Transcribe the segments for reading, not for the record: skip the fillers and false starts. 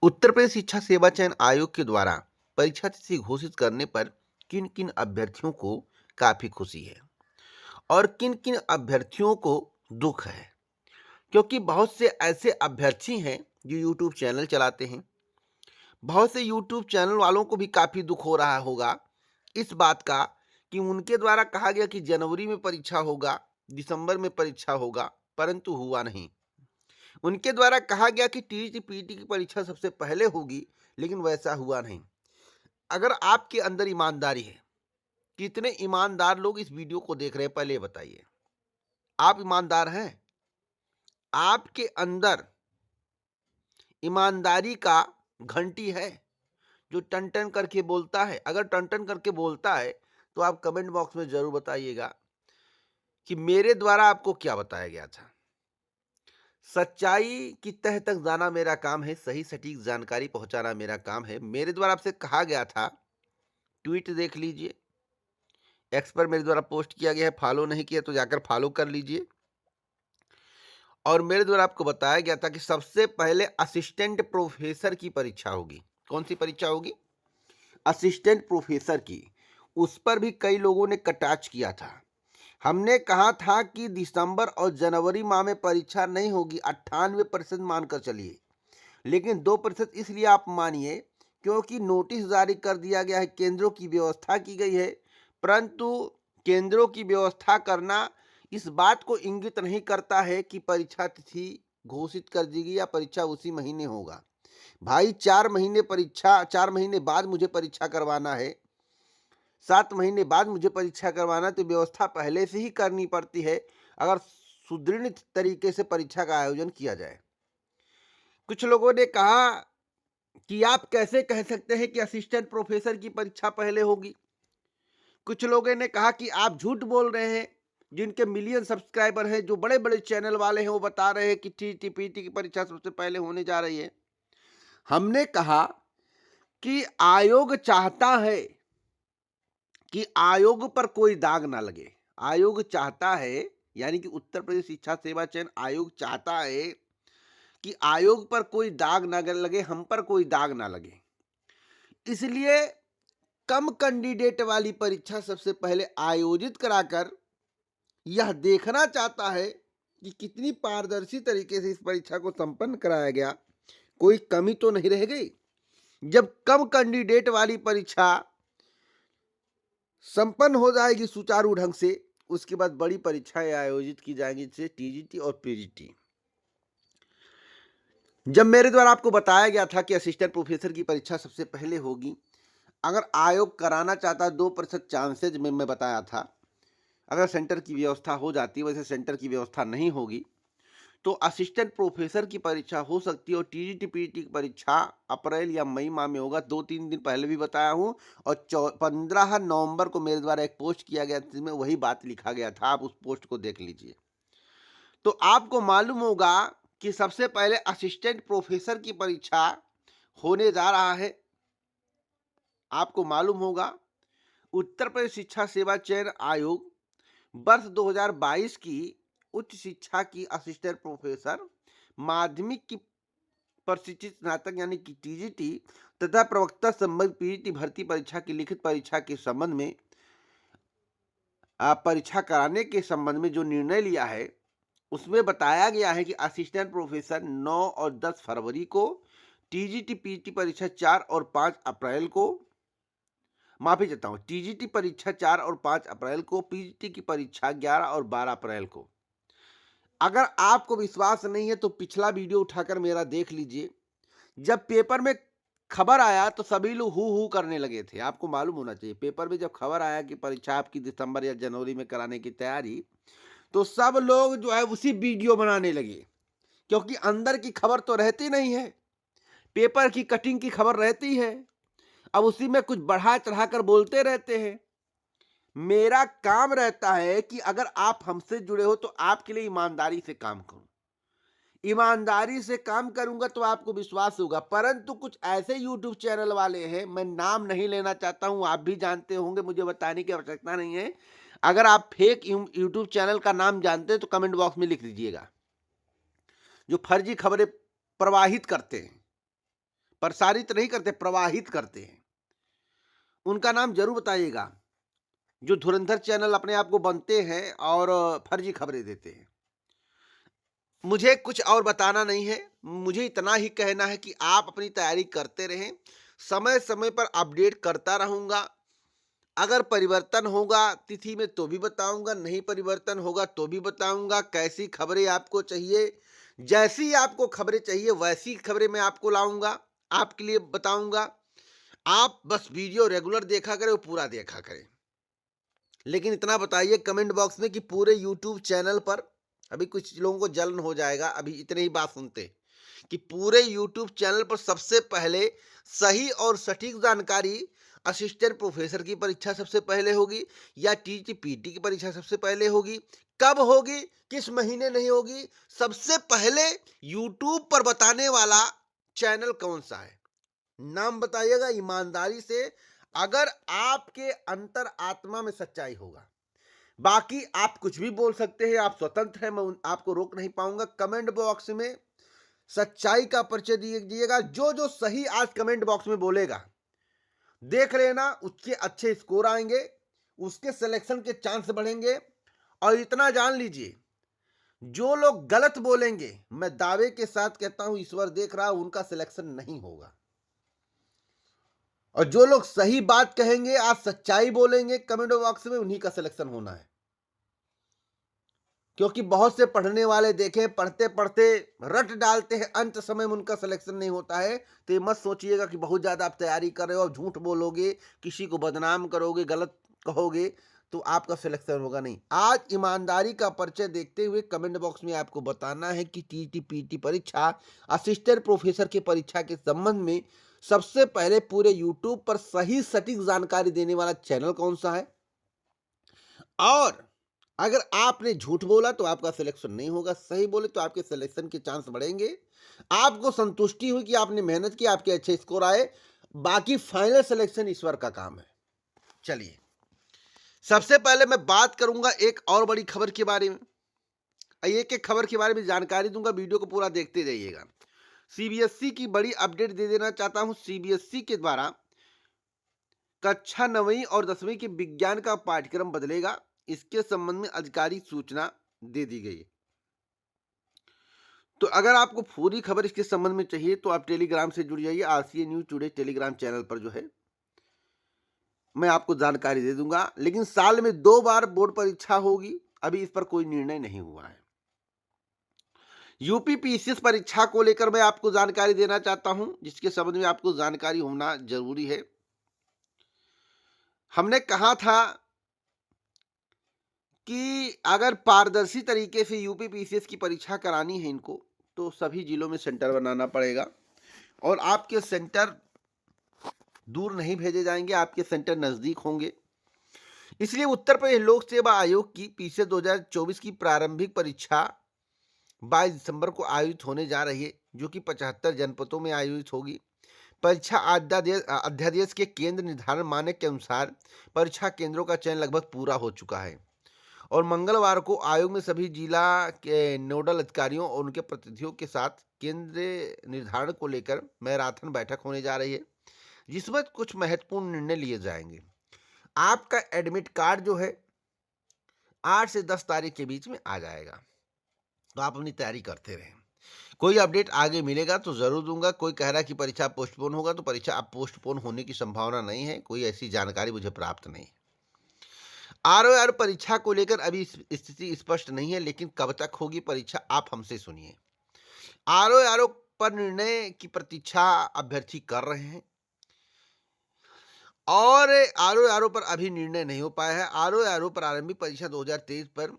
उत्तर प्रदेश शिक्षा सेवा चयन आयोग के द्वारा परीक्षा तिथि घोषित करने पर किन किन अभ्यर्थियों को काफी खुशी है और किन किन अभ्यर्थियों को दुख है, क्योंकि बहुत से ऐसे अभ्यर्थी हैं जो यूट्यूब चैनल चलाते हैं। बहुत से यूट्यूब चैनल वालों को भी काफी दुख हो रहा होगा इस बात का कि उनके द्वारा कहा गया कि जनवरी में परीक्षा होगा, दिसंबर में परीक्षा होगा, परंतु हुआ नहीं। उनके द्वारा कहा गया कि टीईटी पीटी की परीक्षा सबसे पहले होगी, लेकिन वैसा हुआ नहीं। अगर आपके अंदर ईमानदारी है, कितने ईमानदार लोग इस वीडियो को देख रहे हैं पहले बताइए। आप ईमानदार हैं? आपके अंदर ईमानदारी का घंटी है जो टन टन करके बोलता है? अगर टन टन करके बोलता है तो आप कमेंट बॉक्स में जरूर बताइएगा कि मेरे द्वारा आपको क्या बताया गया था। सच्चाई की तह तक जाना मेरा काम है, सही सटीक जानकारी पहुंचाना मेरा काम है। मेरे द्वारा आपसे कहा गया था, ट्वीट देख लीजिए, एक्स पर मेरे द्वारा पोस्ट किया गया है, फॉलो नहीं किया तो जाकर फॉलो कर लीजिए। और मेरे द्वारा आपको बताया गया था कि सबसे पहले असिस्टेंट प्रोफेसर की परीक्षा होगी। कौन सी परीक्षा होगी? असिस्टेंट प्रोफेसर की। उस पर भी कई लोगों ने कटाक्ष किया था। हमने कहा था कि दिसंबर और जनवरी माह में परीक्षा नहीं होगी, 98% मानकर चलिए, लेकिन 2% इसलिए आप मानिए क्योंकि नोटिस जारी कर दिया गया है, केंद्रों की व्यवस्था की गई है। परंतु केंद्रों की व्यवस्था करना इस बात को इंगित नहीं करता है कि परीक्षा तिथि घोषित कर दी गई या परीक्षा उसी महीने होगा। भाई 4 महीने बाद मुझे परीक्षा करवाना है, 7 महीने बाद मुझे परीक्षा करवाना, तो व्यवस्था पहले से ही करनी पड़ती है अगर सुदृढ़ तरीके से परीक्षा का आयोजन किया जाए। कुछ लोगों ने कहा कि आप कैसे कह सकते हैं कि असिस्टेंट प्रोफेसर की परीक्षा पहले होगी। कुछ लोगों ने कहा कि आप झूठ बोल रहे हैं, जिनके मिलियन सब्सक्राइबर हैं, जो बड़े बड़े चैनल वाले हैं, वो बता रहे हैं कि टीटीपीटी की परीक्षा सबसे पहले होने जा रही है। हमने कहा कि आयोग चाहता है कि आयोग पर कोई दाग ना लगे। आयोग चाहता है, यानी कि उत्तर प्रदेश शिक्षा सेवा चयन आयोग चाहता है कि आयोग पर कोई दाग ना लगे, हम पर कोई दाग ना लगे। इसलिए कम कैंडिडेट वाली परीक्षा सबसे पहले आयोजित कराकर यह देखना चाहता है कि कितनी पारदर्शी तरीके से इस परीक्षा को संपन्न कराया गया, कोई कमी तो नहीं रह गई। जब कम कैंडिडेट वाली परीक्षा संपन्न हो जाएगी सुचारू ढंग से, उसके बाद बड़ी परीक्षाएं आयोजित की जाएंगी, जैसे टीजीटी और पीजीटी। जब मेरे द्वारा आपको बताया गया था कि असिस्टेंट प्रोफेसर की परीक्षा सबसे पहले होगी, अगर आयोग कराना चाहता 2% चांसेज में मैं बताया था, अगर सेंटर की व्यवस्था हो जाती, वैसे सेंटर की व्यवस्था नहीं होगी, तो असिस्टेंट प्रोफेसर की परीक्षा हो सकती है और टीजीटी पीटी की परीक्षा अप्रैल या मई माह में होगा। 2-3 दिन पहले भी बताया हूं और 15 नवंबर को मेरे द्वारा एक पोस्ट किया गया जिसमें वही बात लिखा गया था, आप उस पोस्ट को देख लीजिए। तो आपको मालूम होगा कि सबसे पहले असिस्टेंट प्रोफेसर की परीक्षा होने जा रहा है। आपको मालूम होगा उत्तर प्रदेश शिक्षा सेवा चयन आयोग वर्ष 2022 की उच्च शिक्षा की असिस्टेंट प्रोफेसर, माध्यमिक की प्रशिक्षित स्नातक यानी कि टीजीटी तथा प्रवक्ता संबंध पीजीटी भर्ती परीक्षा की लिखित परीक्षा के संबंध में परीक्षा कराने के संबंध में जो निर्णय लिया है, उसमें बताया गया है कि असिस्टेंट प्रोफेसर 9 और 10 फरवरी को, टीजीटी पीटी परीक्षा 4 और 5 अप्रैल को, माफी चाहता हूं, टीजीटी परीक्षा 4 और 5 अप्रैल को, पीजीटी की परीक्षा 11 और 12 अप्रैल को। अगर आपको विश्वास नहीं है तो पिछला वीडियो उठाकर मेरा देख लीजिए। जब पेपर में खबर आया तो सभी लोग हु करने लगे थे। आपको मालूम होना चाहिए, पेपर में जब खबर आया कि परीक्षा आपकी दिसंबर या जनवरी में कराने की तैयारी, तो सब लोग जो है उसी वीडियो बनाने लगे, क्योंकि अंदर की खबर तो रहती नहीं है, पेपर की कटिंग की खबर रहती है। अब उसी में कुछ बढ़ा चढ़ाकर बोलते रहते हैं। मेरा काम रहता है कि अगर आप हमसे जुड़े हो तो आपके लिए ईमानदारी से काम करूं। ईमानदारी से काम करूंगा तो आपको विश्वास होगा। परंतु कुछ ऐसे यूट्यूब चैनल वाले हैं, मैं नाम नहीं लेना चाहता हूं, आप भी जानते होंगे, मुझे बताने की आवश्यकता नहीं है। अगर आप फेक यूट्यूब चैनल का नाम जानते हैं तो कमेंट बॉक्स में लिख दीजिएगा, जो फर्जी खबरें प्रवाहित करते हैं, प्रसारित नहीं करते, प्रवाहित करते हैं। उनका नाम जरूर बताइएगा, जो धुरंधर चैनल अपने आप को बनते हैं और फर्जी खबरें देते हैं। मुझे कुछ और बताना नहीं है, मुझे इतना ही कहना है कि आप अपनी तैयारी करते रहें, समय समय पर अपडेट करता रहूंगा। अगर परिवर्तन होगा तिथि में तो भी बताऊंगा, नहीं परिवर्तन होगा तो भी बताऊंगा। कैसी खबरें आपको चाहिए, जैसी आपको खबरें चाहिए वैसी खबरें मैं आपको लाऊंगा, आपके लिए बताऊंगा। आप बस वीडियो रेगुलर देखा करें, वो पूरा देखा करें। लेकिन इतना बताइए कमेंट बॉक्स में कि पूरे यूट्यूब चैनल पर, अभी कुछ लोगों को जलन हो जाएगा अभी इतने ही बात सुनते, कि पूरे यूट्यूब चैनल पर सबसे पहले सही और सटीक जानकारी असिस्टेंट प्रोफेसर की परीक्षा सबसे पहले होगी या टीटीपीटी की परीक्षा सबसे पहले होगी, कब होगी, किस महीने नहीं होगी, सबसे पहले यूट्यूब पर बताने वाला चैनल कौन सा है, नाम बताइएगा ईमानदारी से। अगर आपके अंतर आत्मा में सच्चाई होगा, बाकी आप कुछ भी बोल सकते हैं, आप स्वतंत्र हैं, मैं आपको रोक नहीं पाऊंगा। कमेंट बॉक्स में सच्चाई का परिचय दीजिएगा। जो जो सही आज कमेंट बॉक्स में बोलेगा, देख लेना उसके अच्छे स्कोर आएंगे, उसके सिलेक्शन के चांस बढ़ेंगे। और इतना जान लीजिए, जो लोग गलत बोलेंगे, मैं दावे के साथ कहता हूं ईश्वर देख रहा, उनका सिलेक्शन नहीं होगा। और जो लोग सही बात कहेंगे, आज सच्चाई बोलेंगे कमेंट बॉक्स में, उन्हीं का सिलेक्शन होना है। क्योंकि बहुत से पढ़ने वाले देखें, पढ़ते पढ़ते रट डालते हैं, अंत समय में उनका सिलेक्शन नहीं होता है। तो ये मत सोचिएगा कि बहुत ज़्यादा आप तैयारी कर रहे हो और झूठ बोलोगे, किसी को बदनाम करोगे, गलत कहोगे तो आपका सिलेक्शन होगा नहीं। आज ईमानदारी का परिचय देखते हुए कमेंट बॉक्स में आपको बताना है कि टीटीपीटी परीक्षा, असिस्टेंट प्रोफेसर की परीक्षा के संबंध में सबसे पहले पूरे यूट्यूब पर सही सटीक जानकारी देने वाला चैनल कौन सा है। और अगर आपने झूठ बोला तो आपका सिलेक्शन नहीं होगा, सही बोले तो आपके सिलेक्शन के चांस बढ़ेंगे। आपको संतुष्टि हुई कि आपने मेहनत की, आपके अच्छे स्कोर आए, बाकी फाइनल सिलेक्शन ईश्वर का काम है। चलिए, सबसे पहले मैं बात करूंगा एक और बड़ी खबर के बारे में। एक एक खबर के बारे में जानकारी दूंगा, वीडियो को पूरा देखते जाइएगा। सीबीएसई की बड़ी अपडेट दे देना चाहता हूं। सीबीएसई के द्वारा कक्षा 9वीं और 10वीं के विज्ञान का पाठ्यक्रम बदलेगा, इसके संबंध में आधिकारिक सूचना दे दी गई। तो अगर आपको पूरी खबर इसके संबंध में चाहिए तो आप टेलीग्राम से जुड़ जाइए। RCA news today Telegram channel पर जो है मैं आपको जानकारी दे दूंगा। लेकिन साल में 2 बार बोर्ड परीक्षा होगी, अभी इस पर कोई निर्णय नहीं हुआ है। यूपी पीसीएस परीक्षा को लेकर मैं आपको जानकारी देना चाहता हूं, जिसके संबंध में आपको जानकारी होना जरूरी है। हमने कहा था कि अगर पारदर्शी तरीके से यूपी पीसीएस की परीक्षा करानी है इनको, तो सभी जिलों में सेंटर बनाना पड़ेगा और आपके सेंटर दूर नहीं भेजे जाएंगे, आपके सेंटर नजदीक होंगे। इसलिए उत्तर प्रदेश लोक सेवा आयोग की पीसीएस 2024 की प्रारंभिक परीक्षा 22 दिसंबर को आयोजित होने जा रही है, जो कि 75 जनपदों में आयोजित होगी। परीक्षा अध्यादेश के केंद्र निर्धारण मानक के अनुसार परीक्षा केंद्रों का चयन लगभग पूरा हो चुका है और मंगलवार को आयोग में सभी जिला के नोडल अधिकारियों और उनके प्रतिनिधियों के साथ केंद्र निर्धारण को लेकर मैराथन बैठक होने जा रही है, जिसमें कुछ महत्वपूर्ण निर्णय लिए जाएंगे। आपका एडमिट कार्ड जो है 8 से 10 तारीख के बीच में आ जाएगा, तो आप अपनी तैयारी करते रहें। कोई अपडेट आगे मिलेगा तो जरूर दूंगा। कोई कह रहा है कि परीक्षा पोस्टपोन होगा, तो परीक्षा अब पोस्टपोन होने की संभावना नहीं है, कोई ऐसी जानकारी मुझे प्राप्त नहीं। आरओआर परीक्षा को लेकर अभी स्थिति स्पष्ट नहीं है, लेकिन कब तक होगी परीक्षा आप हमसे सुनिए। आरओआर पर निर्णय की प्रतीक्षा अभ्यर्थी कर रहे हैं और आरओआर पर अभी निर्णय नहीं हो पाया है। आरओआर प्रारंभिक परीक्षा 2023 पर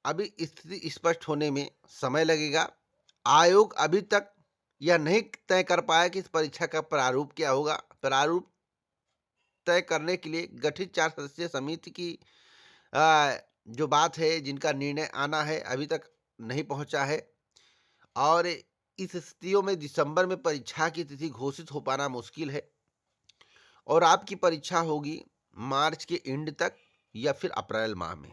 अभी स्थिति स्पष्ट होने में समय लगेगा। आयोग अभी तक यह नहीं तय कर पाया कि इस परीक्षा का प्रारूप क्या होगा। प्रारूप तय करने के लिए गठित 4 सदस्यीय समिति की जो बात है, जिनका निर्णय आना है, अभी तक नहीं पहुंचा है और इस स्थितियों में दिसंबर में परीक्षा की तिथि घोषित हो पाना मुश्किल है और आपकी परीक्षा होगी मार्च के एंड तक या फिर अप्रैल माह में।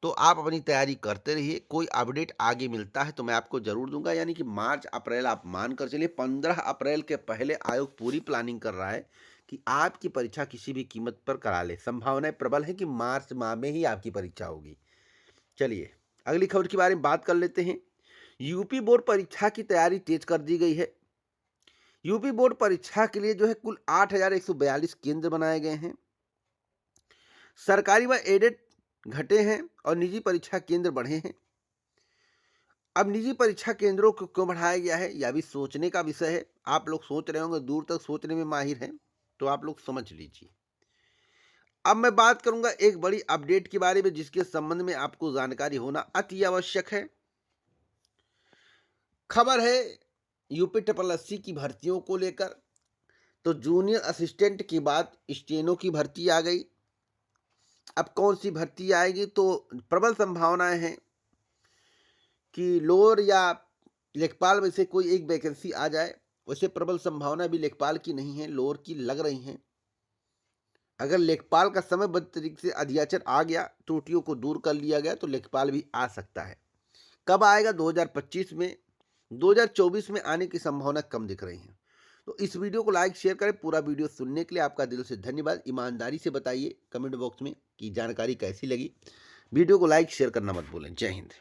तो आप अपनी तैयारी करते रहिए। कोई अपडेट आगे मिलता है तो मैं आपको ज़रूर दूँगा, यानी कि मार्च अप्रैल आप मान कर चलिए 15 अप्रैल के पहले आयोग पूरी प्लानिंग कर रहा है कि आपकी परीक्षा किसी भी कीमत पर करा ले। संभावनाएँ प्रबल हैं कि मार्च माह में ही आपकी परीक्षा होगी। चलिए, अगली खबर के बारे में बात कर लेते हैं। यूपी बोर्ड परीक्षा की तैयारी तेज कर दी गई है। यूपी बोर्ड परीक्षा के लिए जो है कुल 8,142 केंद्र बनाए गए हैं। सरकारी व एडेड घटे हैं और निजी परीक्षा केंद्र बढ़े हैं। अब निजी परीक्षा केंद्रों को क्यों बढ़ाया गया है, यह भी सोचने का विषय है। आप लोग सोच रहे होंगे, दूर तक सोचने में माहिर हैं, तो आप लोग समझ लीजिए। अब मैं बात करूंगा एक बड़ी अपडेट के बारे में जिसके संबंध में आपको जानकारी होना अति आवश्यक है। खबर है यूपी ट्रिपल एससी की भर्तियों को लेकर। तो जूनियर असिस्टेंट के बाद स्टेनो की भर्ती आ गई। अब कौन सी भर्ती आएगी, तो प्रबल संभावनाएं हैं कि लोअर या लेखपाल में से कोई एक वैकेंसी आ जाए। वैसे प्रबल संभावना भी लेखपाल की नहीं है, लोअर की लग रही हैं। अगर लेखपाल का समयबद्ध तरीके से अध्याचन आ गया, त्रुटियों को दूर कर लिया गया, तो लेखपाल भी आ सकता है। कब आएगा? 2025 में। 2024 में आने की संभावना कम दिख रही है। तो इस वीडियो को लाइक शेयर करें। पूरा वीडियो सुनने के लिए आपका दिल से धन्यवाद। ईमानदारी से बताइए कमेंट बॉक्स में कि जानकारी कैसी लगी। वीडियो को लाइक शेयर करना मत भूलें। जय हिंद।